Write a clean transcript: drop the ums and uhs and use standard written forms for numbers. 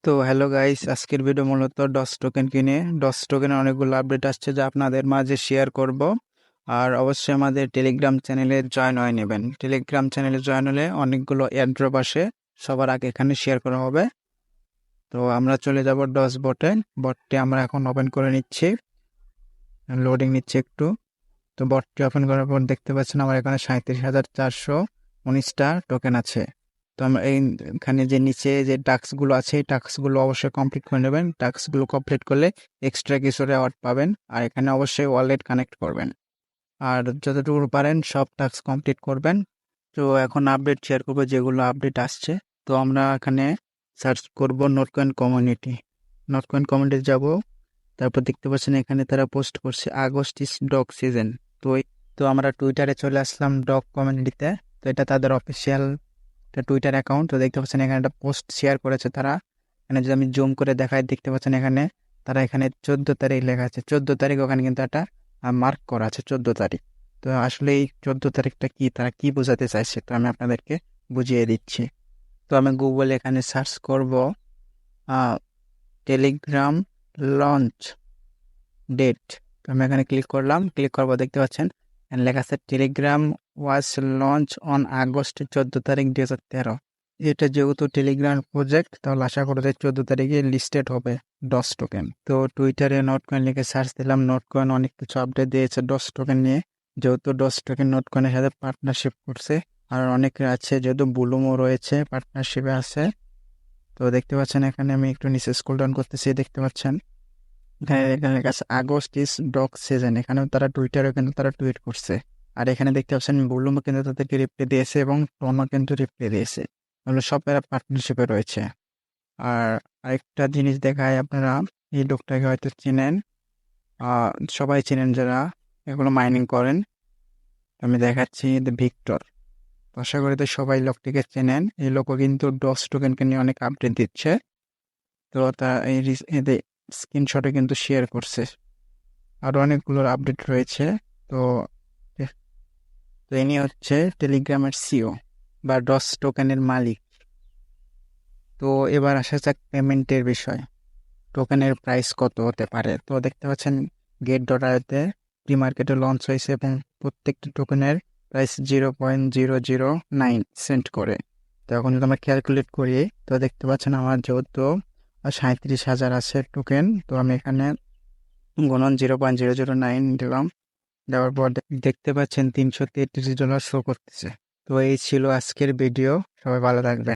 তো hello guys, আজকের video মূলত ডস টোকেন কিনে ডস টোকেনের অনেকগুলো আপডেট আসছে যা আপনাদের মাঝে শেয়ার করব। আর অবশ্যই আমাদের টেলিগ্রাম চ্যানেলে জয়েন হয়ে নেবেন। টেলিগ্রাম চ্যানেলে জয়েন হলে অনেকগুলো এয়ারড্রপ আসে, সবার আগে এখানে শেয়ার করা হবে। তো আমরা চলে যাব ডস বটটি আমরা এখন ওপেন করে নিচ্ছি, লোডিং নিচ্ছে একটু। তো বটটি ওপেন করার পর দেখতে পাচ্ছেন আমার এখানে 37,419টা টোকেন আছে। তো আমরা এইখানে যে নিচে যে টাস্কগুলো আছে এই টাস্কগুলো অবশ্যই কমপ্লিট করে নেবেন। টাস্কগুলো কমপ্লিট করলে এক্সট্রা কিছু রেওয়ার্ড পাবেন, আর এখানে অবশ্যই ওয়ালেট কানেক্ট করবেন। আর যতটুকু পারেন সব টাস্ক কমপ্লিট করবেন। তো এখন আপডেট শেয়ার করবো যেগুলো আপডেট আসছে। তো আমরা এখানে সার্চ করব নোটকয়েন কমিউনিটি। নোটকয়েন কমিউনিটি যাব, তারপর দেখতে পাচ্ছেন এখানে তারা পোস্ট করছে আগস্ট ইস ডগ সিজন। তো আমরা টুইটারে চলে আসলাম ডগ কমিউনিটিতে। তো এটা তাদের অফিসিয়াল টুইটার অ্যাকাউন্ট। তো দেখতে পাচ্ছেন এখানে একটা পোস্ট শেয়ার করেছে তারা। এখানে যদি আমি জুম করে দেখাই দেখতে পাচ্ছেন এখানে তারা এখানে 14 তারিখ লেখা আছে। 14 তারিখ ওখানে কিন্তু একটা মার্ক করা আছে 14 তারিখ। তো আসলে এই 14 তারিখটা কি, তারা কি বোঝাতে চাইছে, তো আমি আপনাদেরকে বুঝিয়ে দিচ্ছি। তো আমি গুগলে এখানে সার্চ করব টেলিগ্রাম লঞ্চ ডেট। তো আমি এখানে ক্লিক করলাম, ক্লিক করবো দেখতে পাচ্ছেন এখানে লেখা আছে Telegram was launch on August 14 তারিখ 2013। এটা যেহেতু টেলিগ্রাম প্রজেক্ট, তাহলে আশা করা যায় 14 তারিখে লিস্টেড হবে ডস টোকেন। তো টুইটারে নোটকয়েন লিখে সার্চ দিলাম, নোটকয়েন অনেক কিছু আপডেট দিয়েছে ডস টোকেন নিয়ে। যেহেতু ডস টোকেন নোটকয়েনের সাথে পার্টনারশিপ করছে, আর অনেকে আছে যেহেতু বুলুমও রয়েছে পার্টনারশিপে আছে। তো দেখতে পাচ্ছেন এখানে আমি একটু নিচে স্ক্রল ডাউন করতেছি, দেখতে পাচ্ছেন এখানে কাছে আগস্ট ইস ডগ সিজন, এখানেও তারা টুইটারে কিন্তু তারা টুইট করছে। আর এখানে দেখতে পাচ্ছেন বুলুমও কিন্তু তাদেরকে রিপ্লাই দিয়েছে এবং টনও কিন্তু রিপ্লাই দিয়েছে। তাহলে সব এরা পার্টনারশিপে রয়েছে। আর আরেকটা জিনিস দেখায়, আপনারা এই লোকটাকে হয়তো চেনেন, সবাই চেনেন যারা এগুলো মাইনিং করেন। আমি দেখাচ্ছি ভিক্টর। তো আশা করি তো সবাই লোকটিকে চেনেন। এই লোকও কিন্তু ডস টোকেনকে নিয়ে অনেক আপডেট দিচ্ছে। তো তা এই স্ক্রিনশটে কিন্তু শেয়ার করছে। আরও অনেকগুলোর আপডেট রয়েছে। তো তো ইনি হচ্ছে টেলিগ্রামের সিও বা ডস টোকেনের মালিক। তো এবার আসা যাক পেমেন্টের বিষয়, টোকেনের প্রাইস কত হতে পারে। তো দেখতে পাচ্ছেন গেট.ioতে প্রি মার্কেটে লঞ্চ হয়েছে এবং প্রত্যেকটি টোকেনের প্রাইস 0.009 করে। তো এখন যদি আমরা ক্যালকুলেট করি, তো দেখতে পাচ্ছেন আমার যেহেতু 37,000 আছে টোকেন, তো আমি এখানে গুণন 0.009 দিলাম। দেওয়ার পর দেখতে পাচ্ছেন $333 শো করতেছে। তো এই ছিল আজকের ভিডিও, সবাই ভালো থাকবেন।